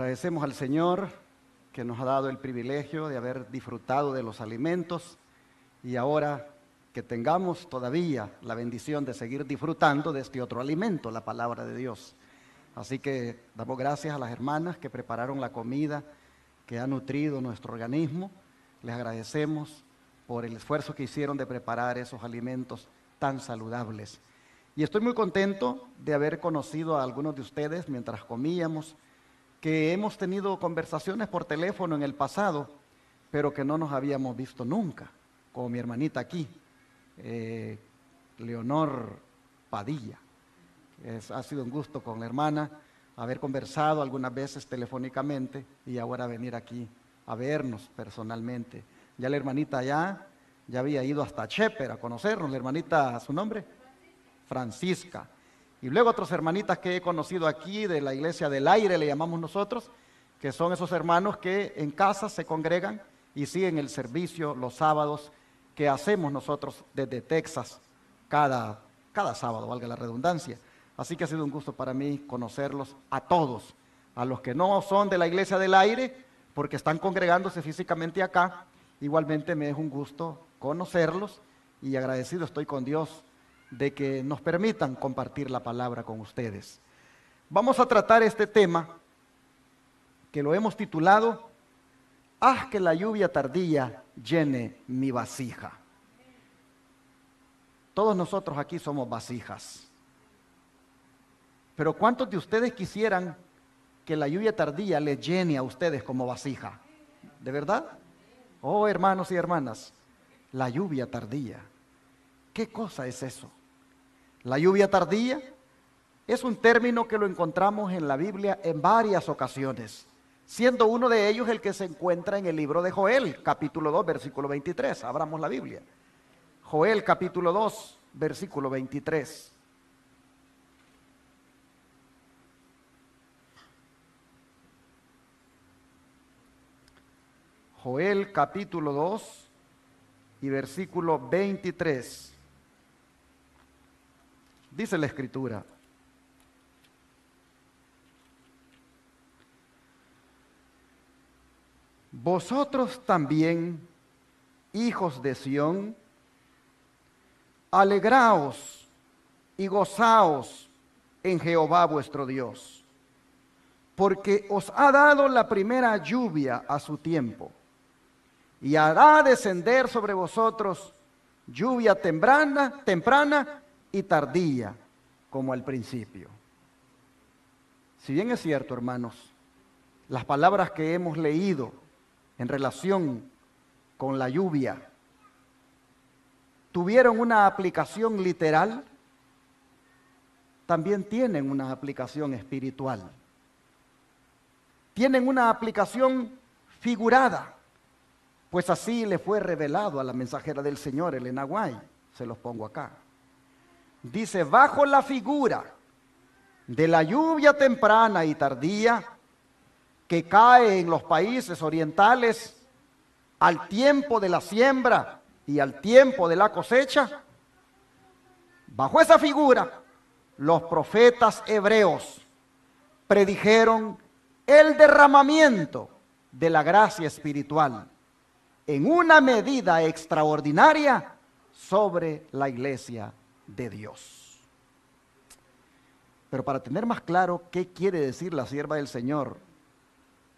Agradecemos al Señor que nos ha dado el privilegio de haber disfrutado de los alimentos y ahora que tengamos todavía la bendición de seguir disfrutando de este otro alimento, la palabra de Dios. Así que damos gracias a las hermanas que prepararon la comida que ha nutrido nuestro organismo. Les agradecemos por el esfuerzo que hicieron de preparar esos alimentos tan saludables. Y estoy muy contento de haber conocido a algunos de ustedes mientras comíamos, que hemos tenido conversaciones por teléfono en el pasado, pero que no nos habíamos visto nunca, como mi hermanita aquí, Leonor Padilla. Ha sido un gusto con la hermana haber conversado algunas veces telefónicamente y ahora venir aquí a vernos personalmente. Ya la hermanita ya había ido hasta Shepherd a conocernos, la hermanita, ¿su nombre? Francisca. Y luego otras hermanitas que he conocido aquí de la Iglesia del Aire, le llamamos nosotros, que son esos hermanos que en casa se congregan y siguen el servicio los sábados que hacemos nosotros desde Texas, cada sábado, valga la redundancia. Así que ha sido un gusto para mí conocerlos a todos, a los que no son de la Iglesia del Aire, porque están congregándose físicamente acá. Igualmente me es un gusto conocerlos y agradecido estoy con Dios de que nos permitan compartir la palabra con ustedes. Vamos a tratar este tema que lo hemos titulado «Haz que la lluvia tardía llene mi vasija». Todos nosotros aquí somos vasijas. Pero ¿cuántos de ustedes quisieran que la lluvia tardía les llene a ustedes como vasija? ¿De verdad? Oh, hermanos y hermanas, la lluvia tardía. ¿Qué cosa es eso? La lluvia tardía es un término que lo encontramos en la Biblia en varias ocasiones, siendo uno de ellos el que se encuentra en el libro de Joel, capítulo 2, versículo 23. Abramos la Biblia. Joel, capítulo 2, versículo 23. Joel, capítulo 2 y versículo 23. Dice la Escritura: vosotros también, hijos de Sión, alegraos y gozaos en Jehová vuestro Dios, porque os ha dado la primera lluvia a su tiempo, y hará descender sobre vosotros lluvia temprana y tardía, como al principio. Si bien es cierto, hermanos, las palabras que hemos leído en relación con la lluvia tuvieron una aplicación literal, también tienen una aplicación espiritual. Tienen una aplicación figurada, pues así le fue revelado a la mensajera del Señor, Elena White. Se los pongo acá. Dice: bajo la figura de la lluvia temprana y tardía que cae en los países orientales al tiempo de la siembra y al tiempo de la cosecha, bajo esa figura los profetas hebreos predijeron el derramamiento de la gracia espiritual en una medida extraordinaria sobre la iglesia de Dios. Pero para tener más claro qué quiere decir la sierva del Señor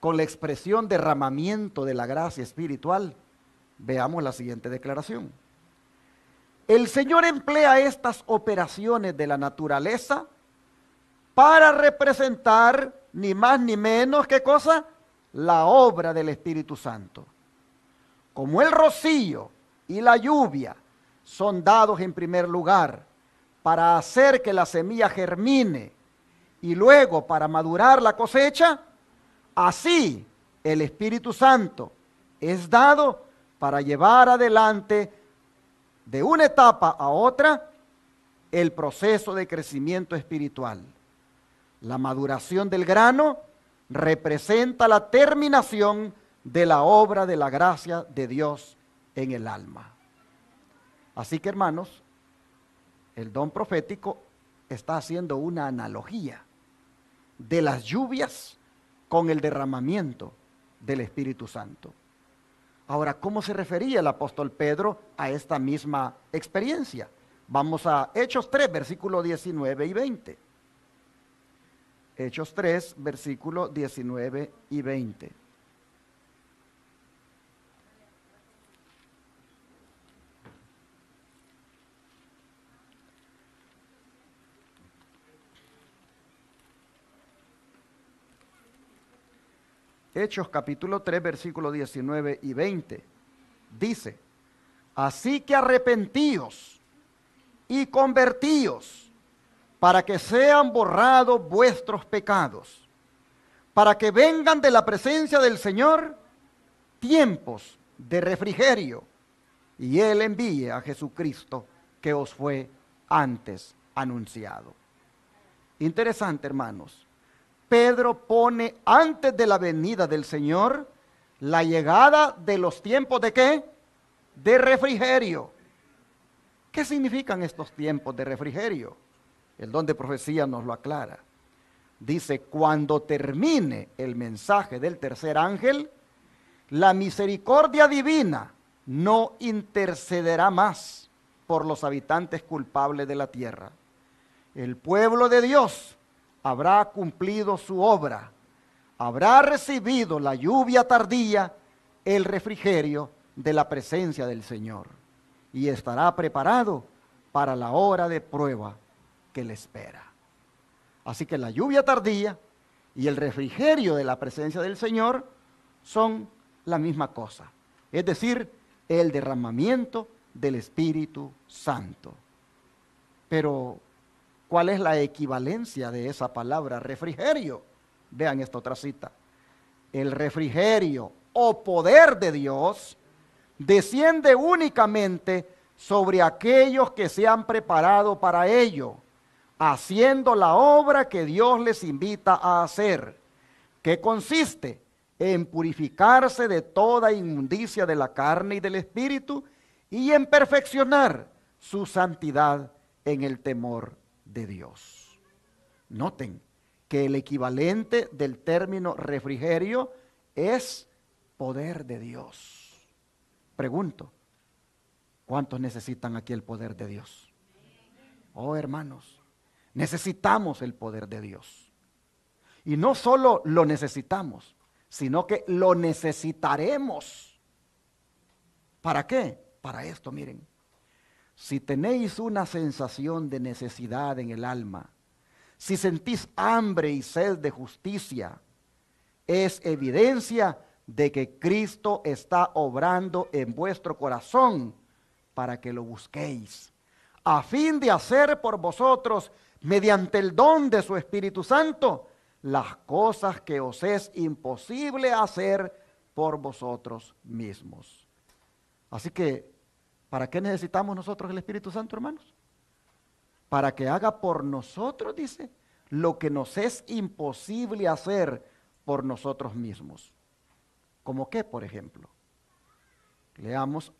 con la expresión derramamiento de la gracia espiritual, veamos la siguiente declaración. El Señor emplea estas operaciones de la naturaleza para representar ni más ni menos, ¿qué cosa? La obra del Espíritu Santo. Como el rocío y la lluvia son dados en primer lugar para hacer que la semilla germine y luego para madurar la cosecha, así el Espíritu Santo es dado para llevar adelante de una etapa a otra el proceso de crecimiento espiritual. La maduración del grano representa la terminación de la obra de la gracia de Dios en el alma. Así que, hermanos, el don profético está haciendo una analogía de las lluvias con el derramamiento del Espíritu Santo. Ahora, ¿cómo se refería el apóstol Pedro a esta misma experiencia? Vamos a Hechos 3, versículos 19 y 20. Hechos 3, versículos 19 y 20. Hechos capítulo 3, versículos 19 y 20. Dice, así que arrepentíos y convertíos para que sean borrados vuestros pecados, para que vengan de la presencia del Señor tiempos de refrigerio, y Él envíe a Jesucristo que os fue antes anunciado. Interesante, hermanos. Pedro pone antes de la venida del Señor la llegada de los tiempos de ¿qué? De refrigerio. ¿Qué significan estos tiempos de refrigerio? El don de profecía nos lo aclara. Dice, cuando termine el mensaje del tercer ángel, la misericordia divina no intercederá más por los habitantes culpables de la tierra. El pueblo de Dios habrá cumplido su obra, habrá recibido la lluvia tardía, el refrigerio de la presencia del Señor, y estará preparado para la hora de prueba que le espera. Así que la lluvia tardía y el refrigerio de la presencia del Señor son la misma cosa, es decir, el derramamiento del Espíritu Santo. Pero ¿cuál es la equivalencia de esa palabra refrigerio? Vean esta otra cita. El refrigerio o poder de Dios desciende únicamente sobre aquellos que se han preparado para ello, haciendo la obra que Dios les invita a hacer, que consiste en purificarse de toda inmundicia de la carne y del espíritu y en perfeccionar su santidad en el temor de Dios. Noten que el equivalente del término refrigerio es poder de Dios. Pregunto, ¿cuántos necesitan aquí el poder de Dios? Oh, hermanos, necesitamos el poder de Dios. Y no solo lo necesitamos, sino que lo necesitaremos. ¿Para qué? Para esto, miren. Si tenéis una sensación de necesidad en el alma, si sentís hambre y sed de justicia, es evidencia de que Cristo está obrando en vuestro corazón para que lo busquéis, a fin de hacer por vosotros, mediante el don de su Espíritu Santo, las cosas que os es imposible hacer por vosotros mismos. Así que, ¿para qué necesitamos nosotros el Espíritu Santo, hermanos? Para que haga por nosotros, dice, lo que nos es imposible hacer por nosotros mismos. ¿Cómo qué, por ejemplo? Leamos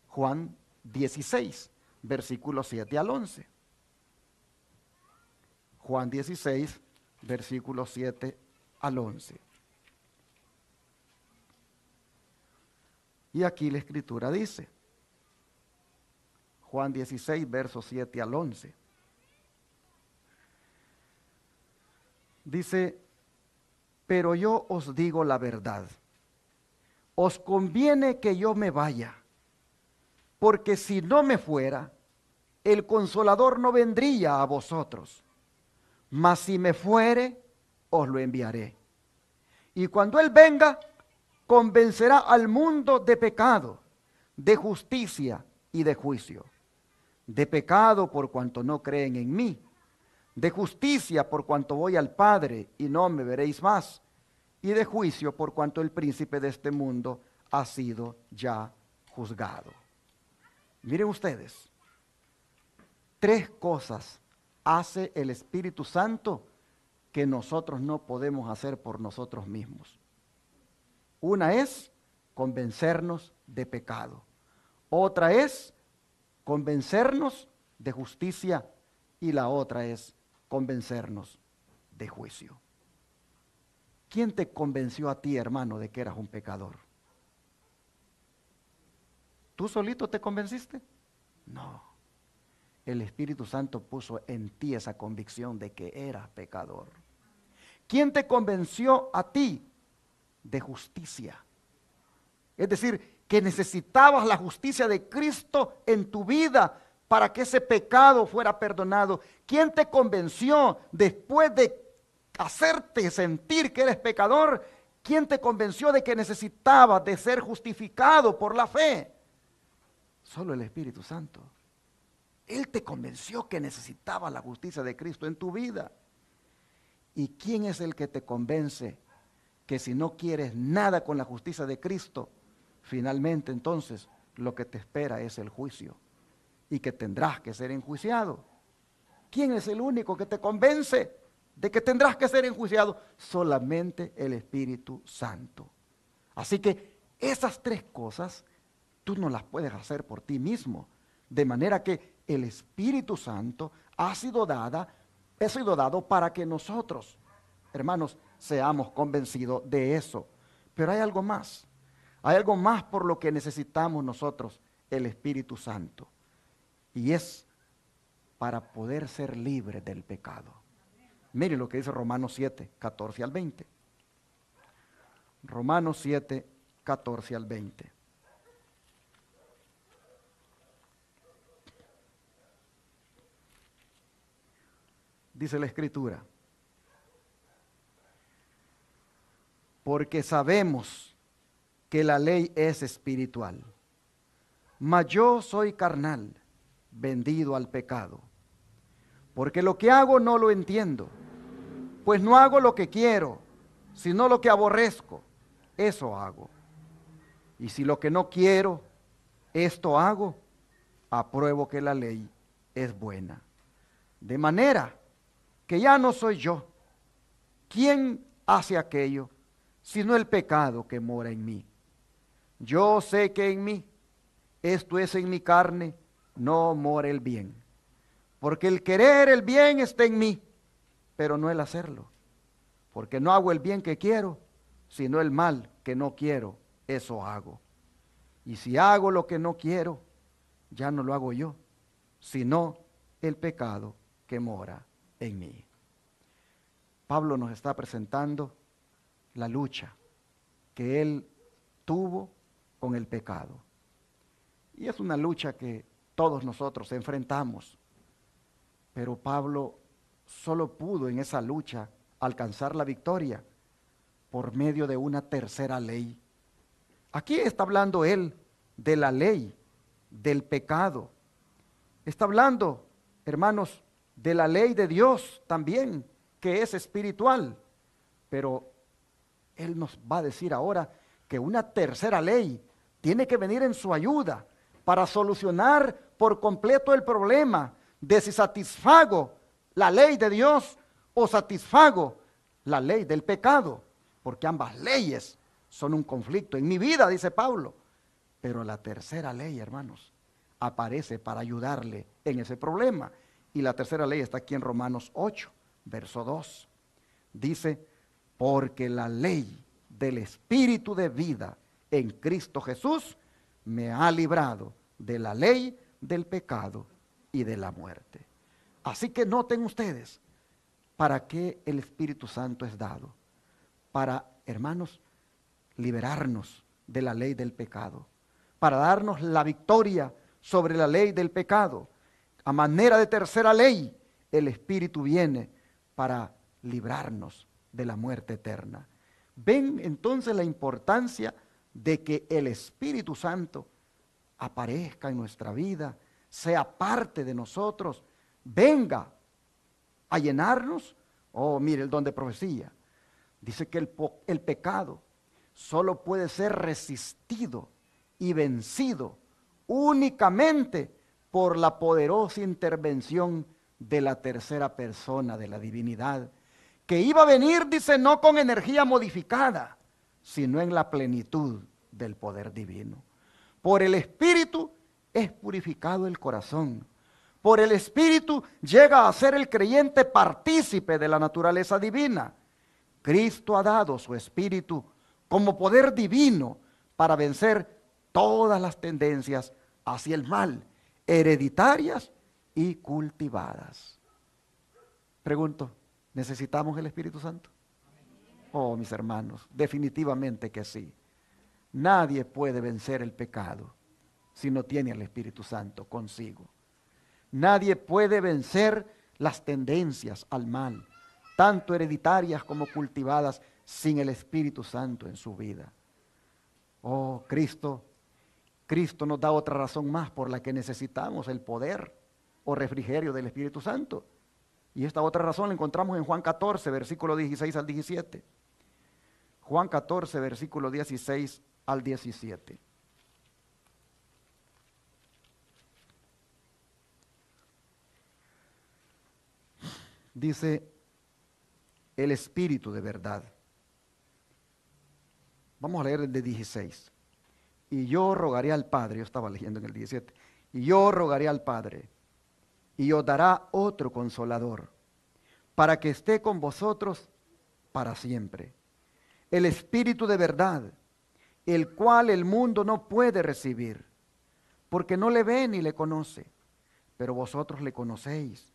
Juan 16, versículos 7 al 11. Juan 16, versículos 7 al 11. Y aquí la Escritura dice, Juan 16, versos 7 al 11. Dice, pero yo os digo la verdad, os conviene que yo me vaya, porque si no me fuera, el Consolador no vendría a vosotros, mas si me fuere, os lo enviaré. Y cuando Él venga, convencerá al mundo de pecado, de justicia y de juicio. De pecado por cuanto no creen en mí, de justicia por cuanto voy al Padre y no me veréis más, y de juicio por cuanto el príncipe de este mundo ha sido ya juzgado. Miren ustedes, 3 cosas hace el Espíritu Santo que nosotros no podemos hacer por nosotros mismos. Una es convencernos de pecado. Otra es convencernos de justicia y la otra es convencernos de juicio. ¿Quién te convenció a ti, hermano, de que eras un pecador? ¿Tú solito te convenciste? No. El Espíritu Santo puso en ti esa convicción de que eras pecador. ¿Quién te convenció a ti de justicia? Es decir, que necesitabas la justicia de Cristo en tu vida para que ese pecado fuera perdonado. ¿Quién te convenció después de hacerte sentir que eres pecador? ¿Quién te convenció de que necesitabas de ser justificado por la fe? Solo el Espíritu Santo. Él te convenció que necesitabas la justicia de Cristo en tu vida. ¿Y quién es el que te convence que si no quieres nada con la justicia de Cristo, finalmente entonces lo que te espera es el juicio y que tendrás que ser enjuiciado? ¿Quién es el único que te convence de que tendrás que ser enjuiciado? Solamente el Espíritu Santo. Así que esas tres cosas tú no las puedes hacer por ti mismo, de manera que el Espíritu Santo ha sido dado para que nosotros, hermanos, seamos convencidos de eso. Pero hay algo más por lo que necesitamos nosotros el Espíritu Santo, y es para poder ser libres del pecado. Mire lo que dice Romanos 7, 14 al 20. Romanos 7, 14 al 20. Dice la Escritura: porque sabemos que la ley es espiritual, mas yo soy carnal, vendido al pecado. Porque lo que hago no lo entiendo, pues no hago lo que quiero, sino lo que aborrezco, eso hago. Y si lo que no quiero, esto hago, apruebo que la ley es buena. De manera que ya no soy yo quien hace aquello, sino el pecado que mora en mí. Yo sé que en mí, esto es en mi carne, no mora el bien. Porque el querer el bien está en mí, pero no el hacerlo. Porque no hago el bien que quiero, sino el mal que no quiero, eso hago. Y si hago lo que no quiero, ya no lo hago yo, sino el pecado que mora en mí. Pablo nos está presentando la lucha que él tuvo con el pecado. Y es una lucha que todos nosotros enfrentamos. Pero Pablo solo pudo en esa lucha alcanzar la victoria por medio de una tercera ley. Aquí está hablando él de la ley, del pecado. Está hablando, hermanos, de la ley de Dios también, que es espiritual. Pero él nos va a decir ahora que una tercera ley tiene que venir en su ayuda para solucionar por completo el problema de si satisfago la ley de Dios o satisfago la ley del pecado, porque ambas leyes son un conflicto en mi vida, dice Pablo. Pero la tercera ley, hermanos, aparece para ayudarle en ese problema. Y la tercera ley está aquí en Romanos 8, verso 2. Dice: porque la ley del Espíritu de vida en Cristo Jesús me ha librado de la ley del pecado y de la muerte. Así que noten ustedes, ¿para qué el Espíritu Santo es dado? Para, hermanos, liberarnos de la ley del pecado, para darnos la victoria sobre la ley del pecado. A manera de tercera ley, el Espíritu viene para librarnos de la muerte eterna. ¿Ven entonces la importancia de que el Espíritu Santo aparezca en nuestra vida, sea parte de nosotros, venga a llenarnos? Oh, mire el don de profecía. Dice que el pecado solo puede ser resistido y vencido únicamente por la poderosa intervención de la tercera persona de la divinidad, que iba a venir, dice, no con energía modificada, sino en la plenitud del poder divino. Por el Espíritu es purificado el corazón. Por el Espíritu llega a ser el creyente partícipe de la naturaleza divina. Cristo ha dado su Espíritu como poder divino para vencer todas las tendencias hacia el mal, hereditarias y cultivadas. Pregunto, ¿necesitamos el Espíritu Santo? Oh, mis hermanos, definitivamente que sí. Nadie puede vencer el pecado si no tiene al Espíritu Santo consigo. Nadie puede vencer las tendencias al mal, tanto hereditarias como cultivadas, sin el Espíritu Santo en su vida. Oh, Cristo nos da otra razón más por la que necesitamos el poder o refrigerio del Espíritu Santo. Y esta otra razón la encontramos en Juan 14, versículo 16 al 17. Juan 14, versículo 16 al 17. Dice, el Espíritu de verdad. Vamos a leer el de 16. Y yo rogaré al Padre, yo estaba leyendo en el 17, y yo rogaré al Padre, y os dará otro consolador, para que esté con vosotros para siempre. El Espíritu de verdad, el cual el mundo no puede recibir, porque no le ve ni le conoce, pero vosotros le conocéis,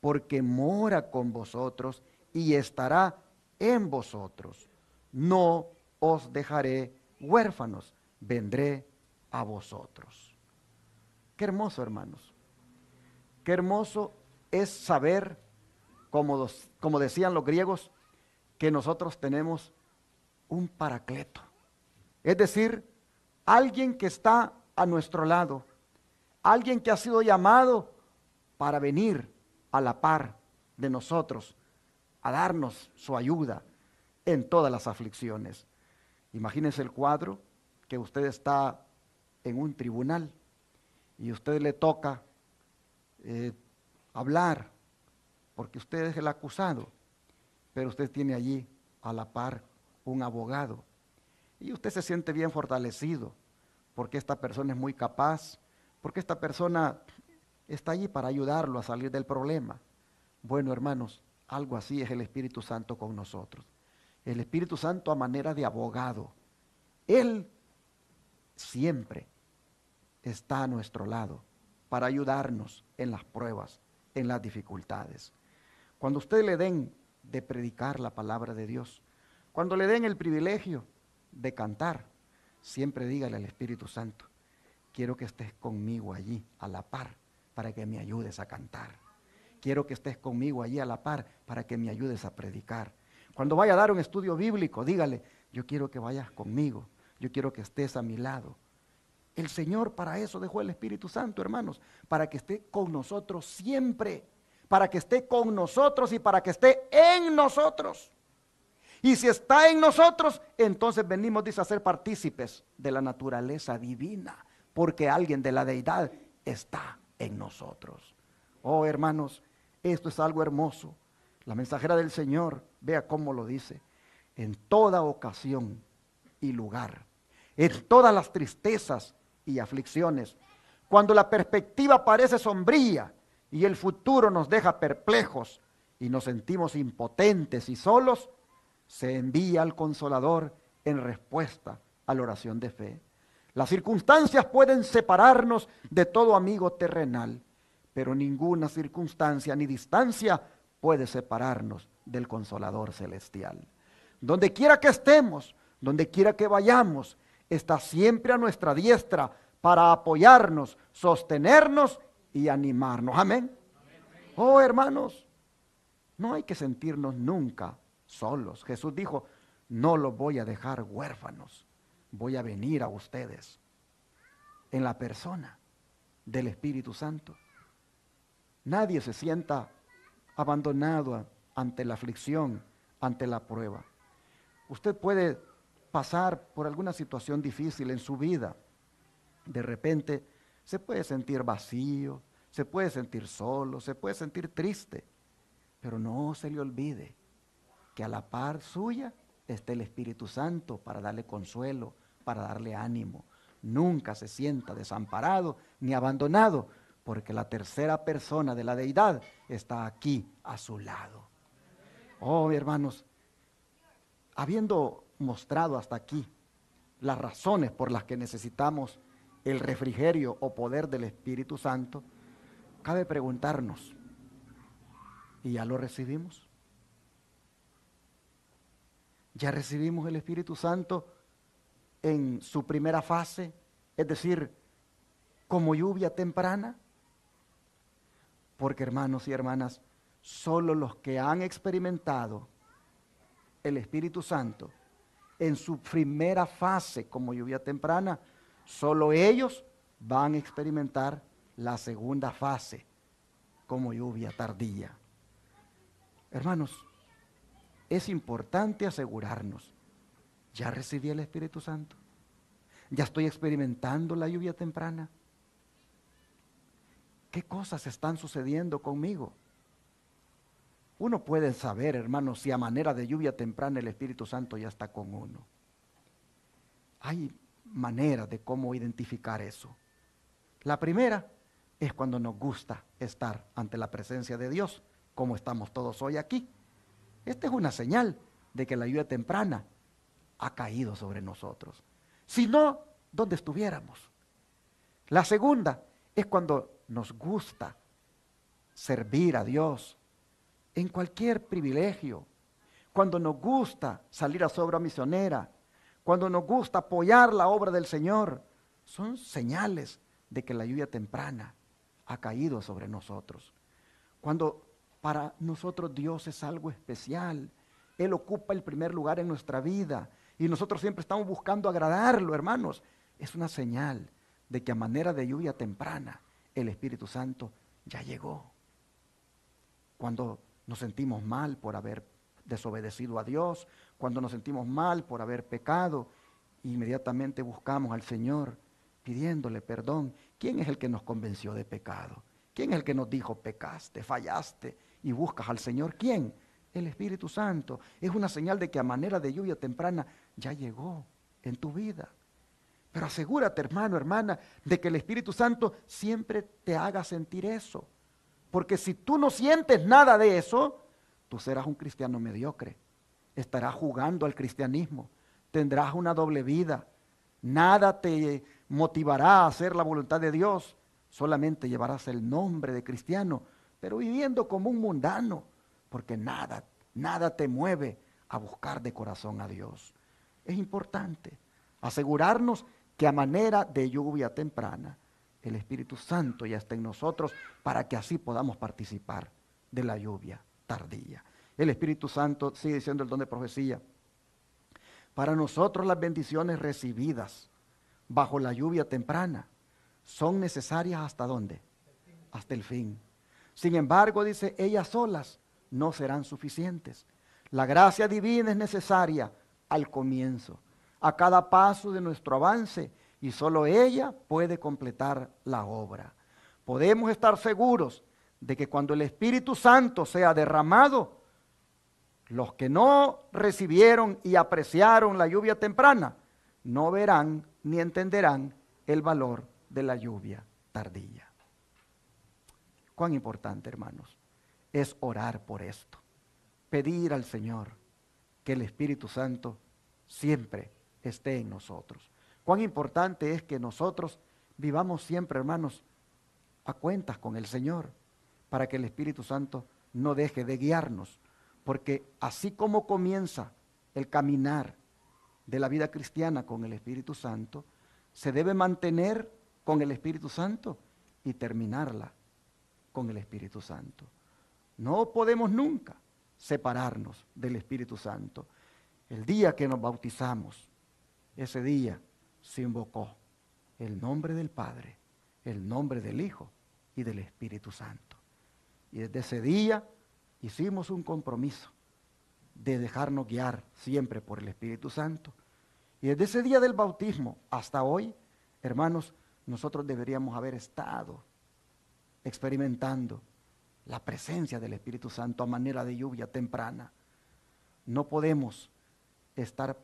porque mora con vosotros y estará en vosotros. No os dejaré huérfanos, vendré a vosotros. Qué hermoso, hermanos. Qué hermoso es saber, como decían los griegos, que nosotros tenemos un paracleto. Es decir, alguien que está a nuestro lado, alguien que ha sido llamado para venir a la par de nosotros, a darnos su ayuda en todas las aflicciones. Imagínense el cuadro que usted está en un tribunal y a usted le toca hablar, porque usted es el acusado, pero usted tiene allí a la par un abogado y usted se siente bien fortalecido porque esta persona es muy capaz, porque esta persona está allí para ayudarlo a salir del problema. Bueno, hermanos, algo así es el Espíritu Santo con nosotros. El Espíritu Santo a manera de abogado. Él siempre está a nuestro lado para ayudarnos en las pruebas, en las dificultades. Cuando usted le den de predicar la palabra de Dios, cuando le den el privilegio de cantar, siempre dígale al Espíritu Santo, quiero que estés conmigo allí a la par para que me ayudes a cantar. Quiero que estés conmigo allí a la par para que me ayudes a predicar. Cuando vaya a dar un estudio bíblico, dígale, yo quiero que vayas conmigo, yo quiero que estés a mi lado. El Señor para eso dejó el Espíritu Santo, hermanos, para que esté con nosotros siempre, para que esté con nosotros y para que esté en nosotros. Y si está en nosotros, entonces venimos, dice, a ser partícipes de la naturaleza divina, porque alguien de la deidad está en nosotros. Oh, hermanos, esto es algo hermoso. La mensajera del Señor, vea cómo lo dice, en toda ocasión y lugar, en todas las tristezas y aflicciones, cuando la perspectiva parece sombría y el futuro nos deja perplejos y nos sentimos impotentes y solos, se envía al Consolador en respuesta a la oración de fe. Las circunstancias pueden separarnos de todo amigo terrenal, pero ninguna circunstancia ni distancia puede separarnos del Consolador celestial. Donde quiera que estemos, donde quiera que vayamos, está siempre a nuestra diestra para apoyarnos, sostenernos y animarnos. Amén. Oh, hermanos, no hay que sentirnos nunca solos. Jesús dijo, no los voy a dejar huérfanos, voy a venir a ustedes en la persona del Espíritu Santo. Nadie se sienta abandonado ante la aflicción, ante la prueba. Usted puede pasar por alguna situación difícil en su vida. De repente se puede sentir vacío, se puede sentir solo, se puede sentir triste, pero no se le olvide que a la par suya está el Espíritu Santo para darle consuelo, para darle ánimo. Nunca se sienta desamparado ni abandonado, porque la tercera persona de la deidad está aquí a su lado. Oh, hermanos, habiendo mostrado hasta aquí las razones por las que necesitamos el refrigerio o poder del Espíritu Santo, cabe preguntarnos, ¿y ya lo recibimos? ¿Ya recibimos el Espíritu Santo en su primera fase, es decir, como lluvia temprana? Porque, hermanos y hermanas, solo los que han experimentado el Espíritu Santo en su primera fase como lluvia temprana, solo ellos van a experimentar la segunda fase como lluvia tardía. Hermanos, es importante asegurarnos, ¿ya recibí el Espíritu Santo? ¿Ya estoy experimentando la lluvia temprana? ¿Qué cosas están sucediendo conmigo? Uno puede saber, hermanos, si a manera de lluvia temprana el Espíritu Santo ya está con uno. Hay maneras de cómo identificar eso. La primera es cuando nos gusta estar ante la presencia de Dios, como estamos todos hoy aquí. Esta es una señal de que la lluvia temprana ha caído sobre nosotros. Si no, ¿dónde estuviéramos? La segunda es cuando nos gusta servir a Dios en cualquier privilegio, cuando nos gusta salir a su obra misionera, cuando nos gusta apoyar la obra del Señor. Son señales de que la lluvia temprana ha caído sobre nosotros. Cuando para nosotros Dios es algo especial, Él ocupa el primer lugar en nuestra vida y nosotros siempre estamos buscando agradarlo, hermanos. Es una señal de que a manera de lluvia temprana el Espíritu Santo ya llegó. Cuando nos sentimos mal por haber desobedecido a Dios, cuando nos sentimos mal por haber pecado, inmediatamente buscamos al Señor pidiéndole perdón. ¿Quién es el que nos convenció de pecado? ¿Quién es el que nos dijo pecaste, fallaste y buscas al Señor? ¿Quién? El Espíritu Santo. Es una señal de que a manera de lluvia temprana ya llegó en tu vida. Pero asegúrate, hermano, hermana, de que el Espíritu Santo siempre te haga sentir eso. Porque si tú no sientes nada de eso, tú serás un cristiano mediocre. Estarás jugando al cristianismo. Tendrás una doble vida. Nada te motivará a hacer la voluntad de Dios. Solamente llevarás el nombre de cristiano, pero viviendo como un mundano. Porque nada te mueve a buscar de corazón a Dios. Es importante asegurarnos que a manera de lluvia temprana, el Espíritu Santo ya está en nosotros para que así podamos participar de la lluvia tardía. El Espíritu Santo sigue siendo el don de profecía. Para nosotros las bendiciones recibidas bajo la lluvia temprana son necesarias ¿hasta dónde? Hasta el fin. Sin embargo, dice, ellas solas no serán suficientes. La gracia divina es necesaria al comienzo, a cada paso de nuestro avance, y solo ella puede completar la obra. Podemos estar seguros de que cuando el Espíritu Santo sea derramado, los que no recibieron y apreciaron la lluvia temprana, no verán ni entenderán el valor de la lluvia tardía. Cuán importante, hermanos, es orar por esto. Pedir al Señor que el Espíritu Santo siempre esté en nosotros. Cuán importante es que nosotros vivamos siempre, hermanos, a cuentas con el Señor, para que el Espíritu Santo no deje de guiarnos. Porque así como comienza el caminar de la vida cristiana con el Espíritu Santo, se debe mantener con el Espíritu Santo y terminarla con el Espíritu Santo. No podemos nunca separarnos del Espíritu Santo. El día que nos bautizamos, ese día se invocó el nombre del Padre, el nombre del Hijo y del Espíritu Santo. Y desde ese día hicimos un compromiso de dejarnos guiar siempre por el Espíritu Santo. Y desde ese día del bautismo hasta hoy, hermanos, nosotros deberíamos haber estado experimentando la presencia del Espíritu Santo a manera de lluvia temprana. No podemos estar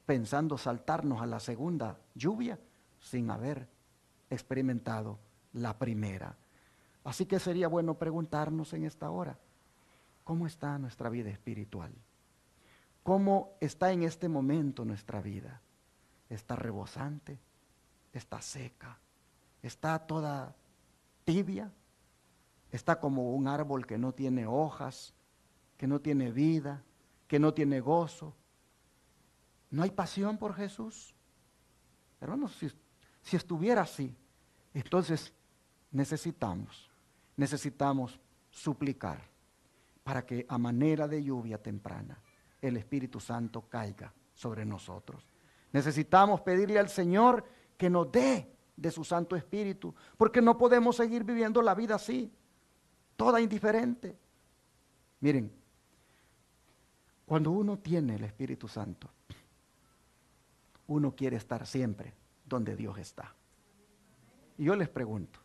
pensando saltarnos a la segunda lluvia sin haber experimentado la primera. Así que sería bueno preguntarnos en esta hora, ¿cómo está nuestra vida espiritual? ¿cómo está en este momento nuestra vida? ¿Está rebosante? ¿Está seca? ¿Está toda tibia? ¿Está como un árbol que no tiene hojas, que no tiene vida, que no tiene gozo? ¿No hay pasión por Jesús? Hermanos, si estuviera así, entonces necesitamos suplicar para que a manera de lluvia temprana el Espíritu Santo caiga sobre nosotros. Necesitamos pedirle al Señor que nos dé de su Santo Espíritu, porque no podemos seguir viviendo la vida así, toda indiferente. Miren, cuando uno tiene el Espíritu Santo, uno quiere estar siempre donde Dios está. Y yo les pregunto,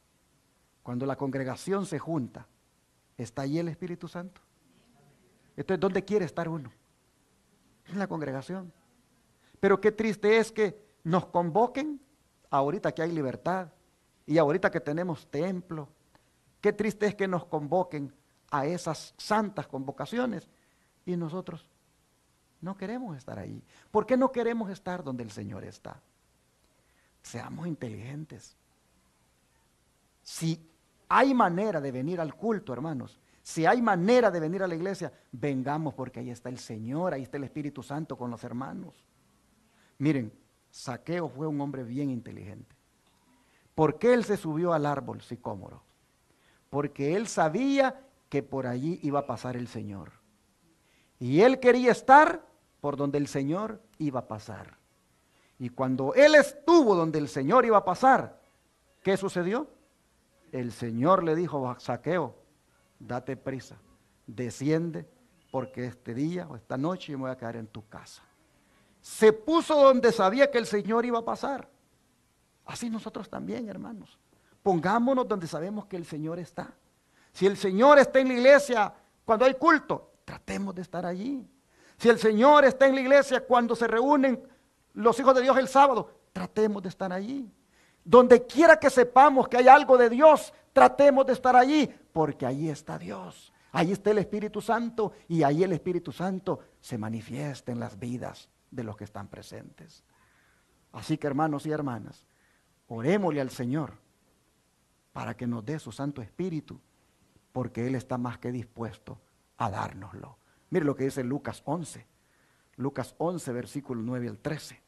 cuando la congregación se junta, ¿está allí el Espíritu Santo? Entonces, ¿dónde quiere estar uno? En la congregación. Pero qué triste es que nos convoquen ahorita que hay libertad y ahorita que tenemos templo. Qué triste es que nos convoquen a esas santas convocaciones y nosotros no queremos estar ahí. ¿Por qué no queremos estar donde el Señor está? Seamos inteligentes. Si hay manera de venir al culto, hermanos, si hay manera de venir a la iglesia, vengamos, porque ahí está el Señor, ahí está el Espíritu Santo con los hermanos. Miren, Zaqueo fue un hombre bien inteligente. ¿Por qué él se subió al árbol sicómoro? Porque él sabía que por allí iba a pasar el Señor. Y él quería estar por donde el Señor iba a pasar. Y cuando él estuvo donde el Señor iba a pasar, ¿qué sucedió? El Señor le dijo a Zaqueo, date prisa, desciende, porque este día o esta noche yo me voy a quedar en tu casa. Se puso donde sabía que el Señor iba a pasar. Así nosotros también, hermanos. Pongámonos donde sabemos que el Señor está. Si el Señor está en la iglesia cuando hay culto, tratemos de estar allí. Si el Señor está en la iglesia cuando se reúnen los hijos de Dios el sábado, tratemos de estar allí. Donde quiera que sepamos que hay algo de Dios, tratemos de estar allí, porque allí está Dios. Ahí está el Espíritu Santo y ahí el Espíritu Santo se manifiesta en las vidas de los que están presentes. Así que, hermanos y hermanas, orémosle al Señor para que nos dé su Santo Espíritu, porque Él está más que dispuesto a dárnoslo. Mire lo que dice Lucas 11. Lucas 11, versículo 9 al 13.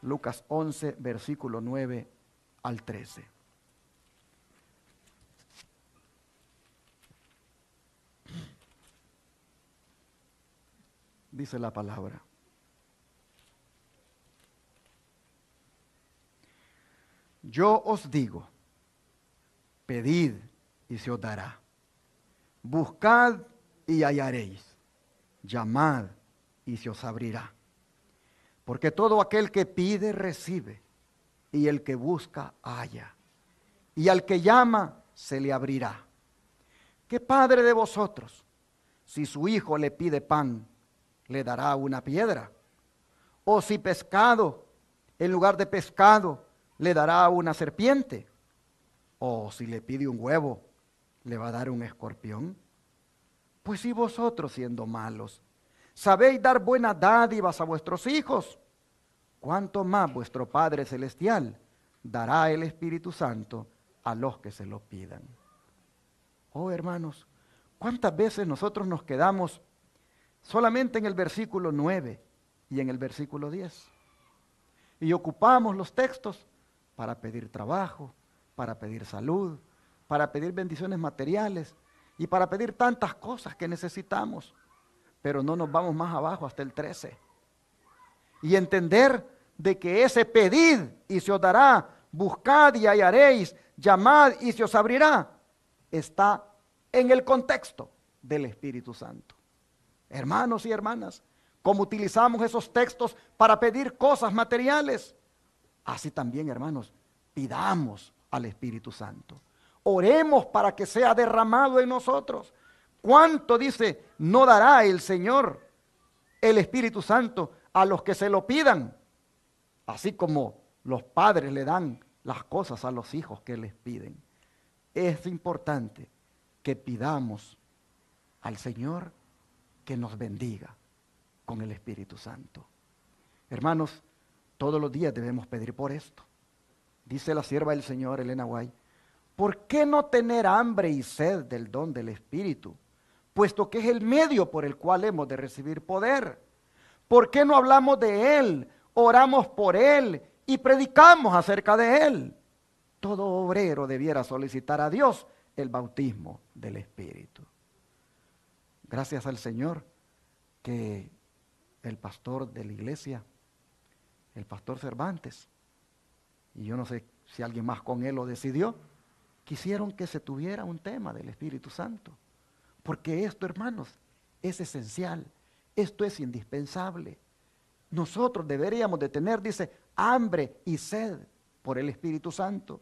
Lucas 11, versículo 9 al 13. Dice la palabra. Yo os digo, pedid y se os dará. Buscad y hallaréis. Llamad y se os abrirá. Porque todo aquel que pide, recibe. Y el que busca, halla. Y al que llama, se le abrirá. ¿Qué padre de vosotros, si su hijo le pide pan, le dará una piedra? O si pescado, en lugar de pescado, le dará una serpiente? O si le pide un huevo, ¿le va a dar un escorpión? Pues si vosotros, siendo malos, sabéis dar buenas dádivas a vuestros hijos, ¿cuánto más vuestro Padre Celestial dará el Espíritu Santo a los que se lo pidan? Oh, hermanos, ¿cuántas veces nosotros nos quedamos solamente en el versículo 9 y en el versículo 10? Y ocupamos los textos para pedir trabajo, para pedir salud, para pedir bendiciones materiales y para pedir tantas cosas que necesitamos. Pero no nos vamos más abajo hasta el 13. Y entender de que ese pedid y se os dará, buscad y hallaréis, llamad y se os abrirá, está en el contexto del Espíritu Santo. Hermanos y hermanas, como utilizamos esos textos para pedir cosas materiales, así también, hermanos, pidamos al Espíritu Santo. Oremos para que sea derramado en nosotros. ¿Cuánto, dice, no dará el Señor, el Espíritu Santo, a los que se lo pidan? Así como los padres le dan las cosas a los hijos que les piden. Es importante que pidamos al Señor que nos bendiga, con el Espíritu Santo. Hermanos, todos los días debemos pedir por esto. Dice la sierva del Señor, Elena White, ¿por qué no tener hambre y sed del don del Espíritu? Puesto que es el medio por el cual hemos de recibir poder. ¿Por qué no hablamos de Él, oramos por Él y predicamos acerca de Él? Todo obrero debiera solicitar a Dios el bautismo del Espíritu. Gracias al Señor que el pastor de la iglesia, el pastor Cervantes, y yo no sé si alguien más con él lo decidió, quisieron que se tuviera un tema del Espíritu Santo. Porque esto, hermanos, es esencial, esto es indispensable. Nosotros deberíamos de tener, dice, hambre y sed por el Espíritu Santo.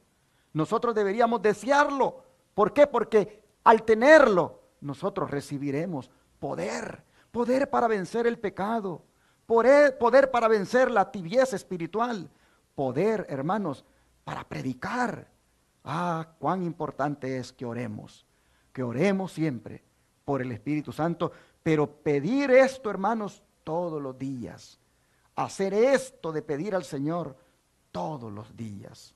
Nosotros deberíamos desearlo. ¿Por qué? Porque al tenerlo, nosotros recibiremos poder, poder para vencer el pecado, poder para vencer la tibieza espiritual, poder, hermanos, para predicar. Ah, cuán importante es que oremos siempre por el Espíritu Santo, pero pedir esto, hermanos, todos los días. Hacer esto de pedir al Señor todos los días.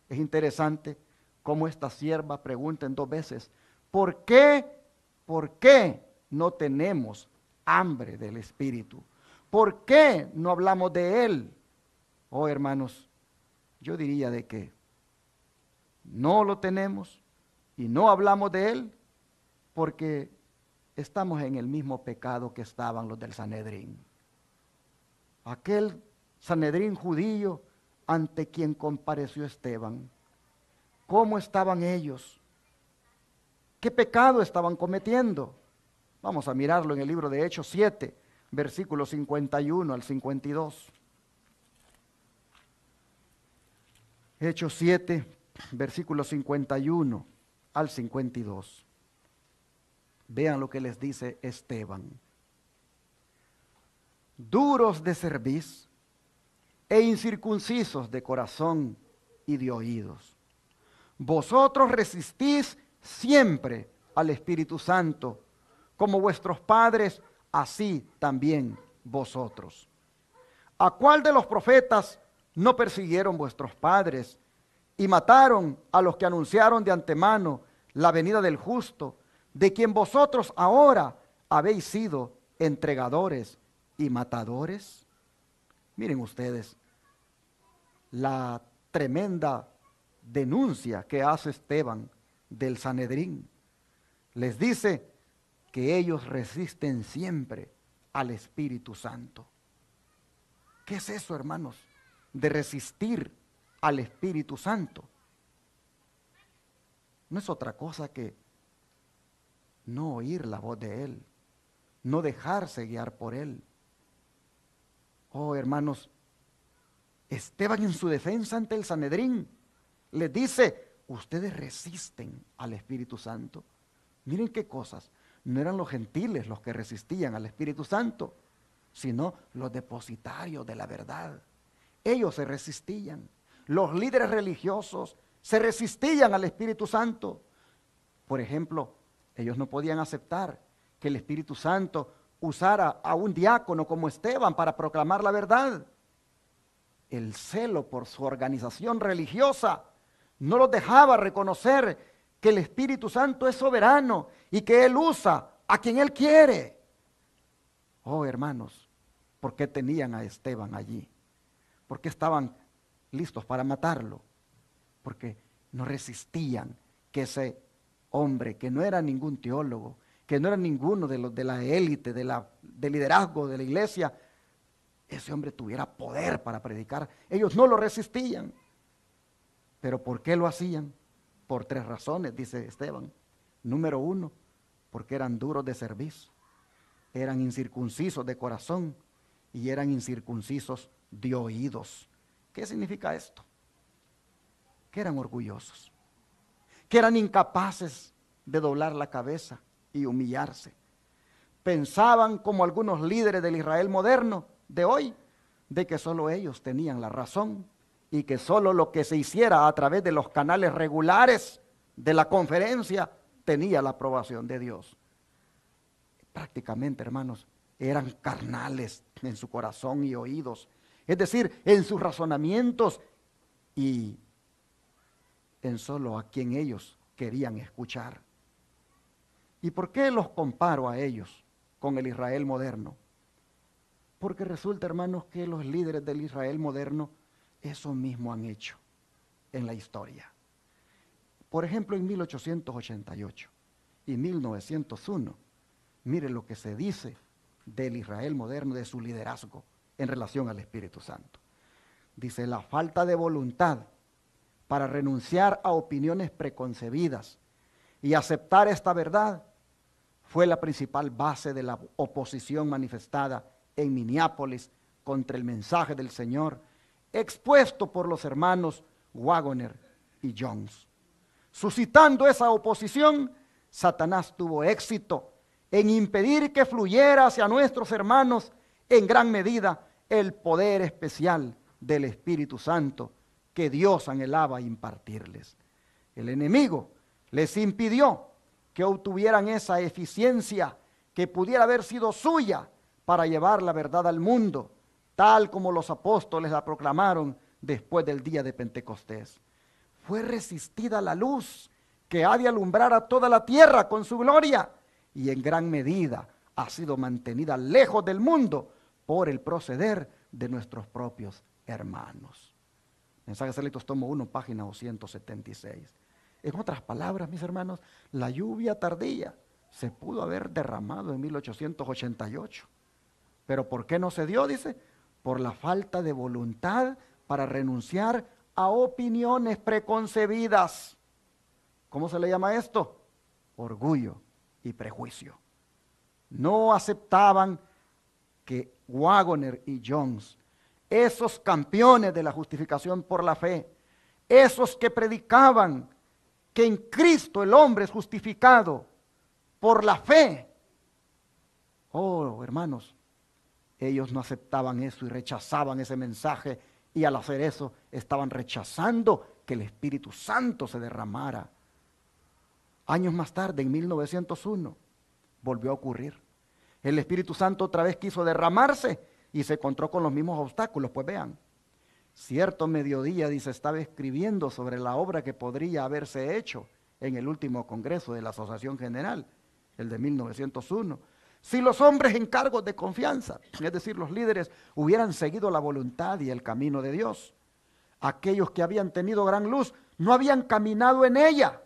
Es interesante cómo esta sierva pregunta en 2 veces, ¿por qué no tenemos hambre del Espíritu? ¿Por qué no hablamos de Él? Oh, hermanos, yo diría de que no lo tenemos y no hablamos de Él porque estamos en el mismo pecado que estaban los del Sanedrín. Aquel Sanedrín judío ante quien compareció Esteban. ¿Cómo estaban ellos? ¿Qué pecado estaban cometiendo? Vamos a mirarlo en el libro de Hechos 7, versículos 51 al 52. Hechos 7, versículos 51 al 52. Vean lo que les dice Esteban. Duros de cerviz e incircuncisos de corazón y de oídos. Vosotros resistís siempre al Espíritu Santo, como vuestros padres, así también vosotros. ¿A cuál de los profetas no persiguieron vuestros padres y mataron a los que anunciaron de antemano la venida del justo, de quien vosotros ahora habéis sido entregadores y matadores? Miren ustedes la tremenda denuncia que hace Esteban del Sanedrín. Les dice que ellos resisten siempre al Espíritu Santo. ¿Qué es eso, hermanos? De resistir al Espíritu Santo. No es otra cosa que no oír la voz de Él, no dejarse guiar por Él. Oh, hermanos, Esteban en su defensa ante el Sanedrín les dice, ustedes resisten al Espíritu Santo. Miren qué cosas, no eran los gentiles los que resistían al Espíritu Santo, sino los depositarios de la verdad. Ellos se resistían, los líderes religiosos se resistían al Espíritu Santo. Por ejemplo, ellos no podían aceptar que el Espíritu Santo usara a un diácono como Esteban para proclamar la verdad. El celo por su organización religiosa no los dejaba reconocer que el Espíritu Santo es soberano y que Él usa a quien Él quiere. Oh, hermanos, ¿por qué tenían a Esteban allí? ¿Por qué estaban listos para matarlo? Porque no resistían que ese hombre, que no era ningún teólogo, que no era ninguno de los de la élite, del liderazgo de la iglesia, ese hombre tuviera poder para predicar. Ellos no lo resistían. ¿Pero por qué lo hacían? Por 3 razones, dice Esteban. Número 1, porque eran duros de cerviz, eran incircuncisos de corazón y eran incircuncisos de oídos. ¿Qué significa esto? Que eran orgullosos, que eran incapaces de doblar la cabeza y humillarse. Pensaban, como algunos líderes del Israel moderno de hoy, de que solo ellos tenían la razón y que solo lo que se hiciera a través de los canales regulares de la conferencia tenía la aprobación de Dios. Prácticamente, hermanos, eran carnales en su corazón y oídos, es decir, en sus razonamientos y en solo a quien ellos querían escuchar. ¿Y por qué los comparo a ellos con el Israel moderno? Porque resulta, hermanos, que los líderes del Israel moderno eso mismo han hecho en la historia. Por ejemplo, en 1888 y 1901, mire lo que se dice del Israel moderno, de su liderazgo en relación al Espíritu Santo. Dice, la falta de voluntad para renunciar a opiniones preconcebidas y aceptar esta verdad fue la principal base de la oposición manifestada en Minneapolis contra el mensaje del Señor, expuesto por los hermanos Waggoner y Jones. Suscitando esa oposición, Satanás tuvo éxito en impedir que fluyera hacia nuestros hermanos en gran medida el poder especial del Espíritu Santo que Dios anhelaba impartirles. El enemigo les impidió que obtuvieran esa eficiencia que pudiera haber sido suya para llevar la verdad al mundo, tal como los apóstoles la proclamaron después del día de Pentecostés. Fue resistida la luz que ha de alumbrar a toda la tierra con su gloria y en gran medida ha sido mantenida lejos del mundo por el proceder de nuestros propios hermanos. Mensajes Selectos, tomo 1, página 276. En otras palabras, mis hermanos, la lluvia tardía se pudo haber derramado en 1888. ¿Pero por qué no se dio? Dice, por la falta de voluntad para renunciar a opiniones preconcebidas. ¿Cómo se le llama esto? Orgullo y prejuicio. No aceptaban que Waggoner y Jones, esos campeones de la justificación por la fe, esos que predicaban que en Cristo el hombre es justificado por la fe. Oh, hermanos, ellos no aceptaban eso y rechazaban ese mensaje, y al hacer eso estaban rechazando que el Espíritu Santo se derramara. Años más tarde, en 1901, volvió a ocurrir. El Espíritu Santo otra vez quiso derramarse y se encontró con los mismos obstáculos. Pues vean, cierto mediodía, dice, estaba escribiendo sobre la obra que podría haberse hecho en el último congreso de la Asociación General, el de 1901. Si los hombres en cargos de confianza, es decir, los líderes, hubieran seguido la voluntad y el camino de Dios, aquellos que habían tenido gran luz no habían caminado en ella.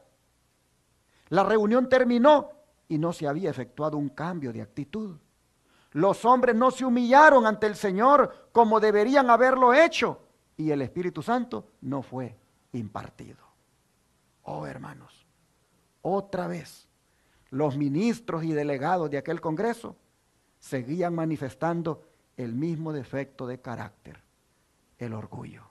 La reunión terminó y no se había efectuado un cambio de actitud. Los hombres no se humillaron ante el Señor como deberían haberlo hecho, y el Espíritu Santo no fue impartido. Oh, hermanos, otra vez los ministros y delegados de aquel congreso seguían manifestando el mismo defecto de carácter, el orgullo,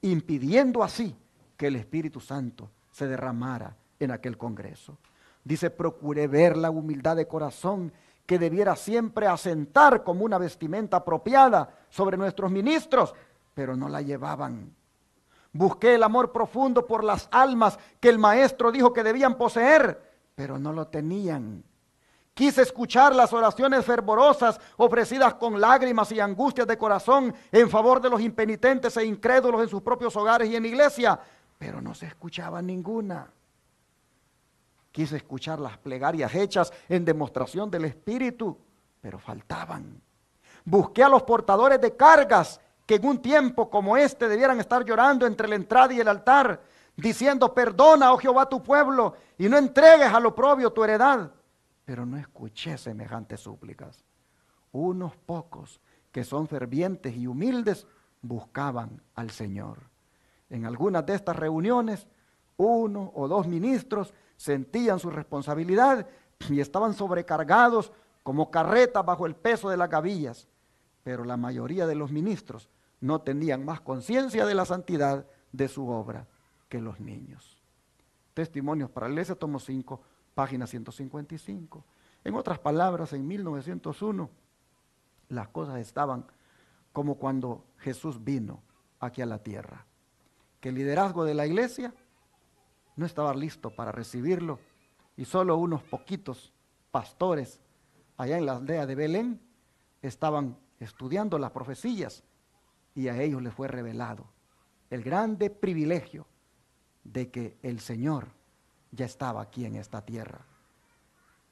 impidiendo así que el Espíritu Santo se derramara en aquel congreso. Dice, procuré ver la humildad de corazón que debiera siempre asentar como una vestimenta apropiada sobre nuestros ministros, pero no la llevaban. Busqué el amor profundo por las almas que el maestro dijo que debían poseer, pero no lo tenían. Quise escuchar las oraciones fervorosas ofrecidas con lágrimas y angustias de corazón en favor de los impenitentes e incrédulos en sus propios hogares y en la iglesia, pero no se escuchaba ninguna. Quise escuchar las plegarias hechas en demostración del Espíritu, pero faltaban. Busqué a los portadores de cargas que en un tiempo como este debieran estar llorando entre la entrada y el altar, diciendo, perdona, oh Jehová, tu pueblo, y no entregues al oprobio tu heredad. Pero no escuché semejantes súplicas. Unos pocos que son fervientes y humildes buscaban al Señor. En algunas de estas reuniones, 1 o 2 ministros sentían su responsabilidad y estaban sobrecargados como carretas bajo el peso de las gavillas, pero la mayoría de los ministros no tenían más conciencia de la santidad de su obra que los niños. Testimonios para la Iglesia, tomo 5, página 155. En otras palabras, en 1901, las cosas estaban como cuando Jesús vino aquí a la tierra, que el liderazgo de la iglesia no estaba listo para recibirlo y solo unos poquitos pastores allá en la aldea de Belén, estaban estudiando las profecías y a ellos les fue revelado el grande privilegio de que el Señor ya estaba aquí en esta tierra.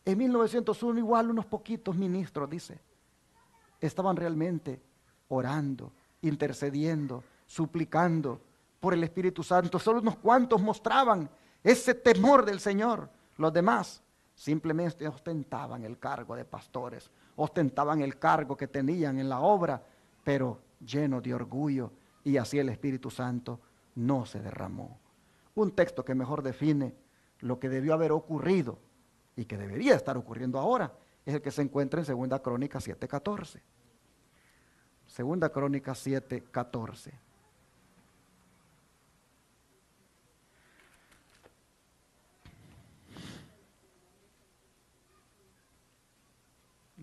En 1901 igual unos poquitos ministros, dice, estaban realmente orando, intercediendo, suplicando por el Espíritu Santo. Solo unos cuantos mostraban ese temor del Señor. Los demás simplemente ostentaban el cargo de pastores, ostentaban el cargo que tenían en la obra, pero lleno de orgullo, y así el Espíritu Santo no se derramó. Un texto que mejor define lo que debió haber ocurrido y que debería estar ocurriendo ahora es el que se encuentra en 2 Crónicas 7:14. 2 Crónicas 7:14.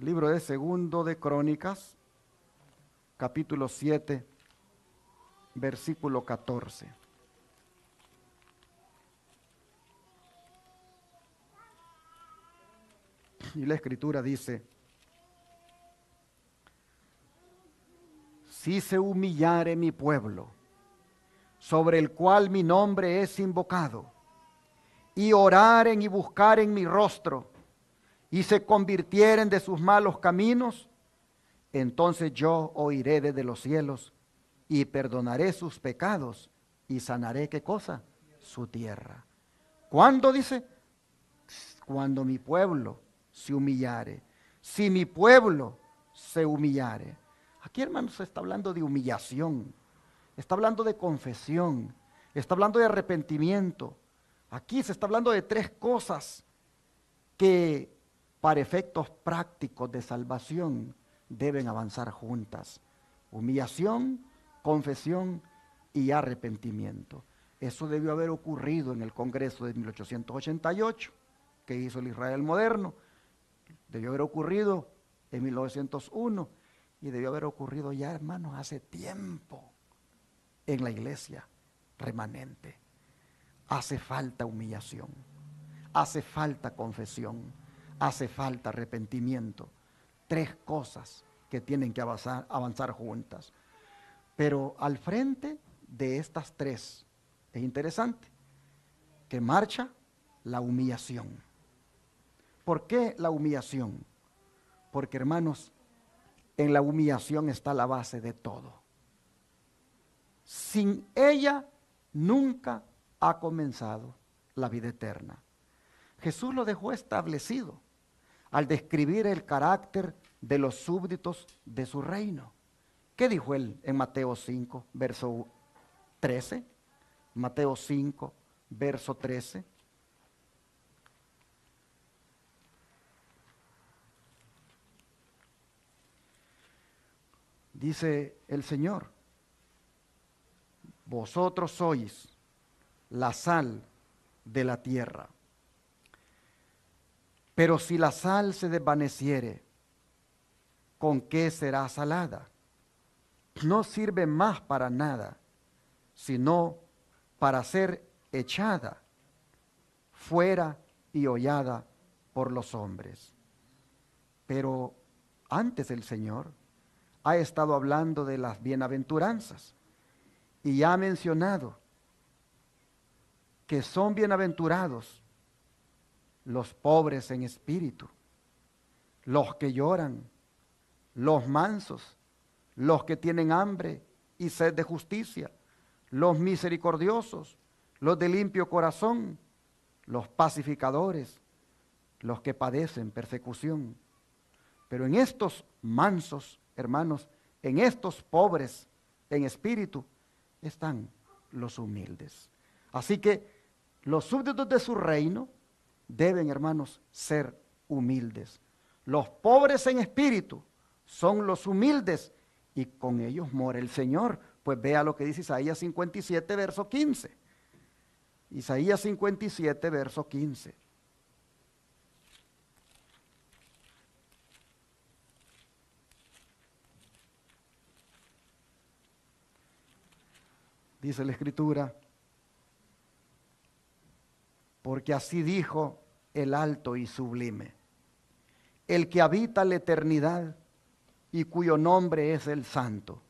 Libro de 2 de Crónicas, capítulo 7, versículo 14. Y la Escritura dice: si se humillare mi pueblo, sobre el cual mi nombre es invocado, y oraren y buscaren mi rostro, y se convirtieren de sus malos caminos, entonces yo oiré desde los cielos, y perdonaré sus pecados, y sanaré, ¿qué cosa? Su tierra. ¿Cuándo dice? Cuando mi pueblo se humillare. Si mi pueblo se humillare. Aquí, hermanos, se está hablando de humillación, está hablando de confesión, está hablando de arrepentimiento. Aquí se está hablando de tres cosas que para efectos prácticos de salvación deben avanzar juntas: humillación, confesión y arrepentimiento. Eso debió haber ocurrido en el Congreso de 1888 que hizo el Israel moderno, debió haber ocurrido en 1901 y debió haber ocurrido ya, hermanos, hace tiempo en la iglesia remanente. Hace falta humillación, hace falta confesión, hace falta arrepentimiento. Tres cosas que tienen que avanzar juntas. Pero al frente de estas tres, es interesante que marcha la humillación. ¿Por qué la humillación? Porque, hermanos, en la humillación está la base de todo. Sin ella nunca ha comenzado la vida eterna. Jesús lo dejó establecido al describir el carácter de los súbditos de su reino. ¿Qué dijo él en Mateo 5, verso 13? Mateo 5, verso 13. Dice el Señor: vosotros sois la sal de la tierra. Pero si la sal se desvaneciere, ¿con qué será salada? No sirve más para nada, sino para ser echada fuera y hollada por los hombres. Pero antes el Señor ha estado hablando de las bienaventuranzas y ha mencionado que son bienaventurados los pobres en espíritu, los que lloran, los mansos, los que tienen hambre y sed de justicia, los misericordiosos, los de limpio corazón, los pacificadores, los que padecen persecución. Pero en estos mansos, hermanos, en estos pobres en espíritu, están los humildes. Así que los súbditos de su reino deben, hermanos, ser humildes. Los pobres en espíritu son los humildes y con ellos mora el Señor. Pues vea lo que dice Isaías 57, verso 15. Isaías 57, verso 15. Dice la Escritura: porque así dijo el alto y sublime, el que habita la eternidad y cuyo nombre es el Santo.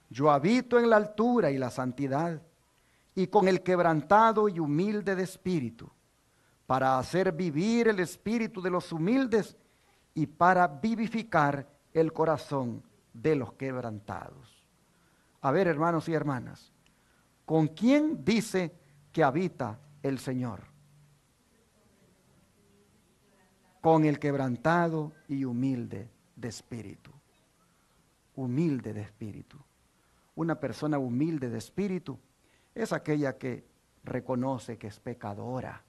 Yo habito en la altura y la santidad, y con el quebrantado y humilde de espíritu, para hacer vivir el espíritu de los humildes y para vivificar el corazón de los quebrantados. A ver, hermanos y hermanas, ¿con quién dice que habita el Señor? Con el quebrantado y humilde de espíritu. Humilde de espíritu. Una persona humilde de espíritu es aquella que reconoce que es pecadora,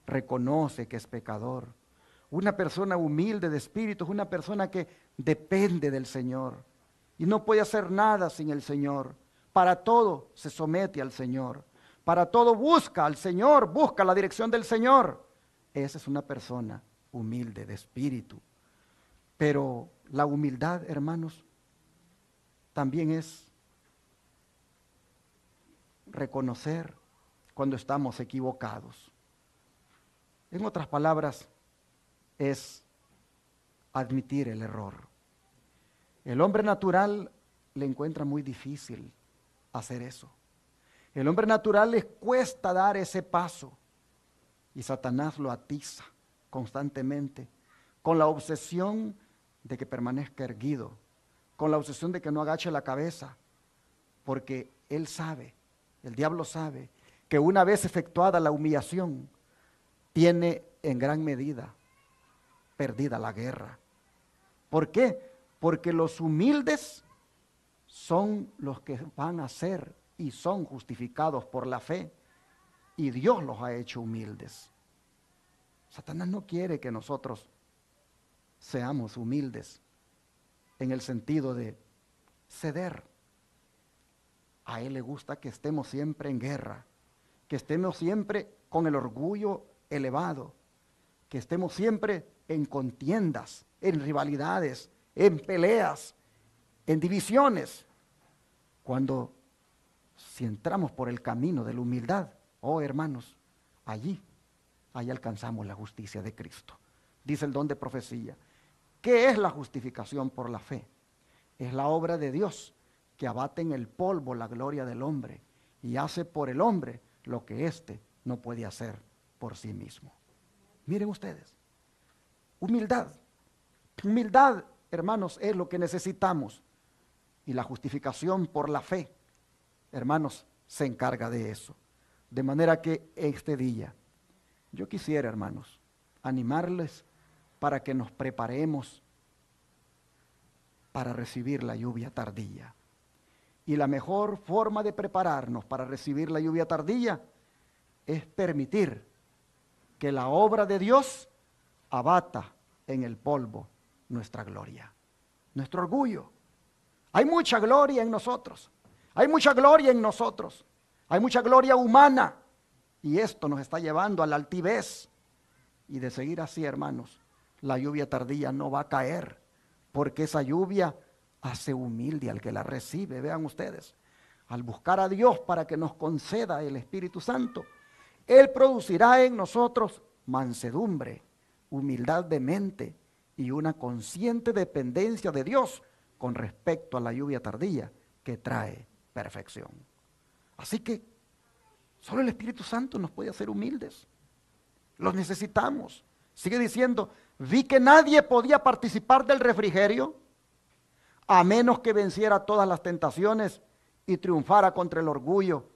reconoce que es pecador. Una persona humilde de espíritu es una persona que depende del Señor y no puede hacer nada sin el Señor. Para todo se somete al Señor. Para todo busca al Señor, busca la dirección del Señor. Esa es una persona humilde de espíritu. Pero la humildad, hermanos, también es reconocer cuando estamos equivocados. En otras palabras, es admitir el error. El hombre natural le encuentra muy difícil hacer eso. El hombre natural le cuesta dar ese paso y Satanás lo atiza constantemente con la obsesión de que permanezca erguido, con la obsesión de que no agache la cabeza, porque él sabe, el diablo sabe, que una vez efectuada la humillación, tiene en gran medida perdida la guerra. ¿Por qué? Porque los humildes son los que van a ser y son justificados por la fe, y Dios los ha hecho humildes. Satanás no quiere que nosotros seamos humildes en el sentido de ceder. A él le gusta que estemos siempre en guerra, que estemos siempre con el orgullo elevado, que estemos siempre en contiendas, en rivalidades, en peleas, en divisiones. Cuando si entramos por el camino de la humildad, oh hermanos, allí alcanzamos la justicia de Cristo. Dice el don de profecía. ¿Qué es la justificación por la fe? Es la obra de Dios que abate en el polvo la gloria del hombre y hace por el hombre lo que éste no puede hacer por sí mismo. Miren ustedes, humildad. Humildad, hermanos, es lo que necesitamos. Y la justificación por la fe, hermanos, se encarga de eso. De manera que este día, yo quisiera, hermanos, animarles para que nos preparemos para recibir la lluvia tardía. Y la mejor forma de prepararnos para recibir la lluvia tardía es permitir que la obra de Dios abata en el polvo nuestra gloria, nuestro orgullo. Hay mucha gloria en nosotros, hay mucha gloria en nosotros, hay mucha gloria humana, y esto nos está llevando a la altivez. Y de seguir así, hermanos, la lluvia tardía no va a caer, porque esa lluvia hace humilde al que la recibe. Vean ustedes, al buscar a Dios para que nos conceda el Espíritu Santo, Él producirá en nosotros mansedumbre, humildad de mente y una consciente dependencia de Dios con respecto a la lluvia tardía que trae perfección. Así que solo el Espíritu Santo nos puede hacer humildes. Los necesitamos. Sigue diciendo, vi que nadie podía participar del refrigerio a menos que venciera todas las tentaciones y triunfara contra el orgullo,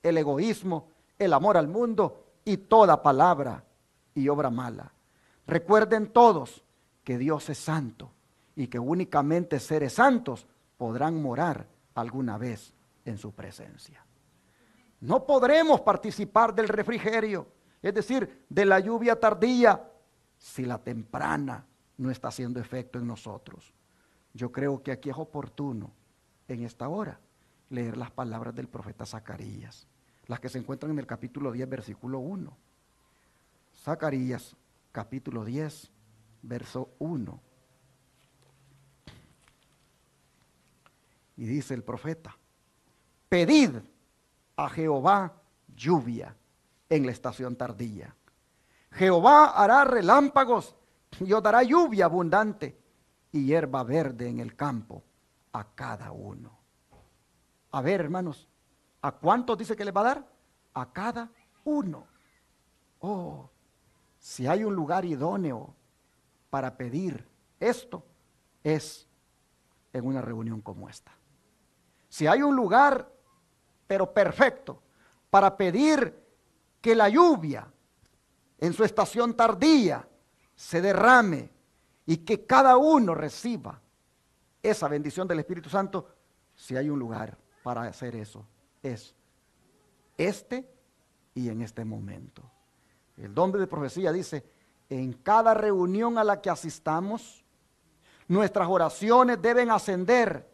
el egoísmo, el amor al mundo y toda palabra y obra mala. Recuerden todos que Dios es santo y que únicamente seres santos podrán morar alguna vez en su presencia. No podremos participar del refrigerio, es decir, de la lluvia tardía, si la temprana no está haciendo efecto en nosotros. Yo creo que aquí es oportuno, en esta hora, leer las palabras del profeta Zacarías, las que se encuentran en el capítulo 10, versículo 1. Zacarías, capítulo 10, verso 1. Y dice el profeta, pedid a Jehová lluvia en la estación tardía. Jehová hará relámpagos y os dará lluvia abundante y hierba verde en el campo a cada uno. A ver, hermanos, ¿a cuántos dice que les va a dar? A cada uno. Oh, si hay un lugar idóneo para pedir esto, es en una reunión como esta. Si hay un lugar, pero perfecto, para pedir que la lluvia en su estación tardía se derrame y que cada uno reciba esa bendición del Espíritu Santo, si hay un lugar para hacer eso, es este y en este momento. El don de profecía dice, en cada reunión a la que asistamos, nuestras oraciones deben ascender,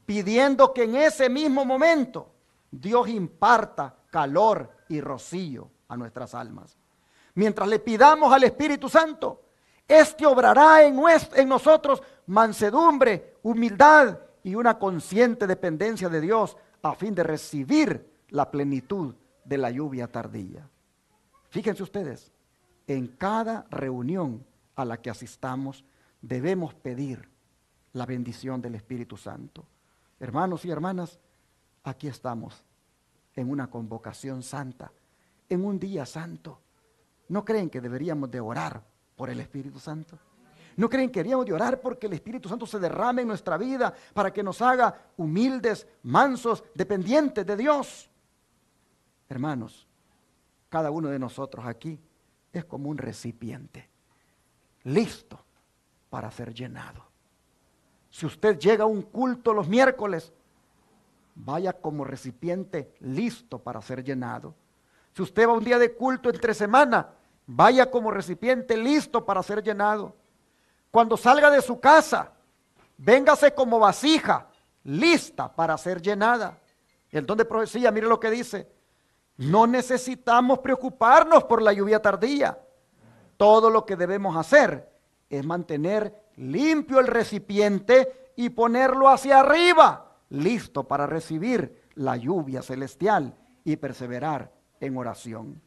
pidiendo que en ese mismo momento Dios imparta calor y rocío a nuestras almas. Mientras le pidamos al Espíritu Santo, este obrará en nosotros mansedumbre, humildad y una consciente dependencia de Dios a fin de recibir la plenitud de la lluvia tardía. Fíjense ustedes, en cada reunión a la que asistamos debemos pedir la bendición del Espíritu Santo. Hermanos y hermanas, aquí estamos en una convocación santa, en un día santo. ¿No creen que deberíamos de orar por el Espíritu Santo? ¿No creen que deberíamos de orar porque el Espíritu Santo se derrame en nuestra vida para que nos haga humildes, mansos, dependientes de Dios? Hermanos, cada uno de nosotros aquí es como un recipiente, listo para ser llenado. Si usted llega a un culto los miércoles, vaya como recipiente listo para ser llenado. Si usted va a un día de culto entre semana, vaya como recipiente listo para ser llenado. Cuando salga de su casa, véngase como vasija lista para ser llenada. El don de profecía, mire lo que dice. No necesitamos preocuparnos por la lluvia tardía. Todo lo que debemos hacer es mantener limpio el recipiente y ponerlo hacia arriba, listo para recibir la lluvia celestial y perseverar en oración.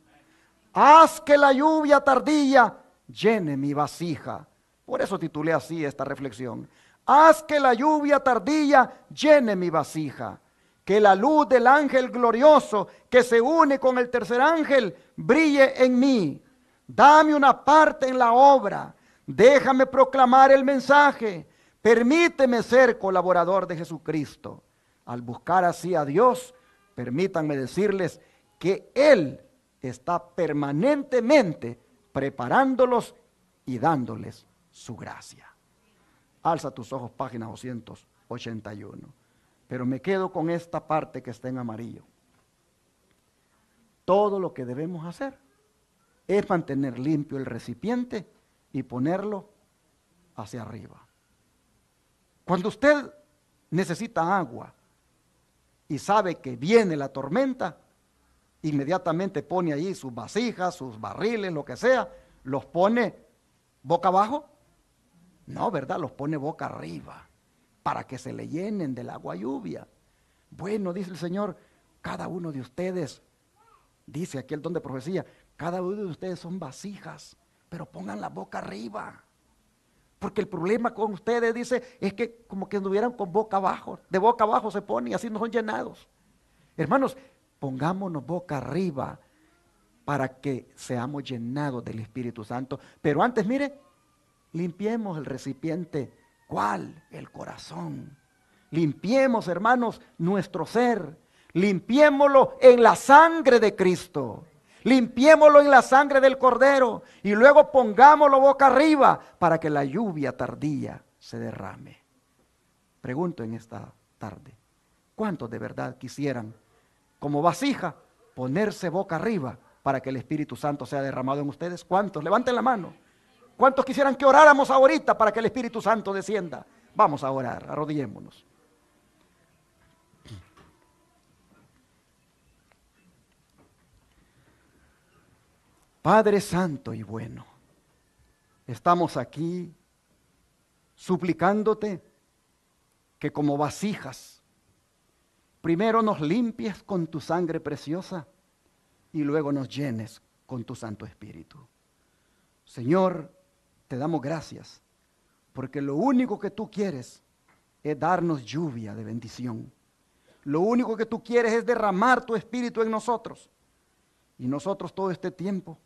Haz que la lluvia tardía llene mi vasija. Por eso titulé así esta reflexión. Haz que la lluvia tardía llene mi vasija. Que la luz del ángel glorioso que se une con el tercer ángel brille en mí. Dame una parte en la obra. Déjame proclamar el mensaje. Permíteme ser colaborador de Jesucristo. Al buscar así a Dios, permítanme decirles que Él está permanentemente preparándolos y dándoles su gracia. Alza tus ojos, página 281. Pero me quedo con esta parte que está en amarillo. Todo lo que debemos hacer es mantener limpio el recipiente y ponerlo hacia arriba. Cuando usted necesita agua y sabe que viene la tormenta, inmediatamente pone allí sus vasijas, sus barriles, lo que sea, los pone boca abajo. No, ¿verdad? Los pone boca arriba para que se le llenen del agua lluvia. Bueno, dice el Señor, cada uno de ustedes, dice aquí el don de profecía, cada uno de ustedes son vasijas, pero pongan la boca arriba. Porque el problema con ustedes, dice, es que como que anduvieran con boca abajo, de boca abajo se ponen y así no son llenados. Hermanos, pongámonos boca arriba para que seamos llenados del Espíritu Santo. Pero antes, mire, limpiemos el recipiente. ¿Cuál? El corazón. Limpiemos, hermanos, nuestro ser. Limpiémoslo en la sangre de Cristo. Limpiémoslo en la sangre del Cordero. Y luego pongámoslo boca arriba para que la lluvia tardía se derrame. Pregunto en esta tarde, ¿cuántos de verdad quisieran, como vasija, ponerse boca arriba para que el Espíritu Santo sea derramado en ustedes? ¿Cuántos? Levanten la mano. ¿Cuántos quisieran que oráramos ahorita para que el Espíritu Santo descienda? Vamos a orar, arrodillémonos. Padre Santo y bueno, estamos aquí suplicándote que como vasijas, primero nos limpies con tu sangre preciosa y luego nos llenes con tu Santo Espíritu. Señor, te damos gracias, porque lo único que tú quieres es darnos lluvia de bendición. Lo único que tú quieres es derramar tu espíritu en nosotros. Y nosotros todo este tiempo,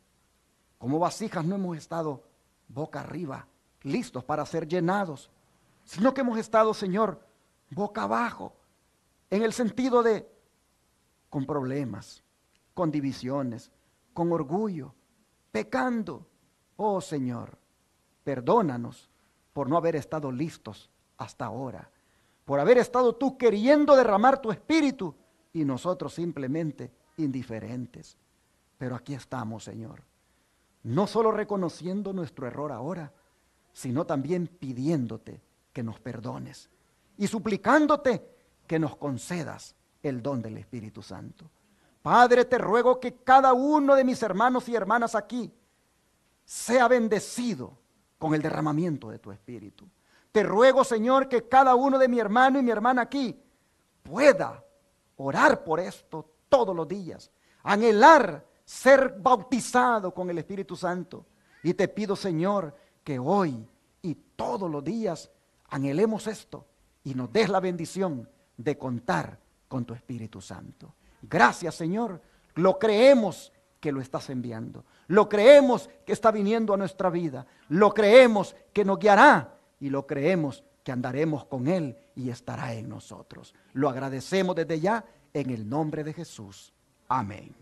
como vasijas, no hemos estado boca arriba, listos para ser llenados, sino que hemos estado, Señor, boca abajo, en el sentido de con problemas, con divisiones, con orgullo, pecando. Oh Señor, perdónanos por no haber estado listos hasta ahora, por haber estado tú queriendo derramar tu espíritu y nosotros simplemente indiferentes. Pero aquí estamos, Señor, no solo reconociendo nuestro error ahora, sino también pidiéndote que nos perdones y suplicándote que nos concedas el don del Espíritu Santo. Padre, te ruego que cada uno de mis hermanos y hermanas aquí sea bendecido con el derramamiento de tu Espíritu. Te ruego, Señor, que cada uno de mi hermano y mi hermana aquí pueda orar por esto todos los días, anhelar ser bautizado con el Espíritu Santo. Y te pido, Señor, que hoy y todos los días anhelemos esto y nos des la bendición de contar con tu Espíritu Santo. Gracias, Señor, lo creemos que lo estás enviando, lo creemos que está viniendo a nuestra vida, lo creemos que nos guiará y lo creemos que andaremos con Él y estará en nosotros. Lo agradecemos desde ya en el nombre de Jesús. Amén.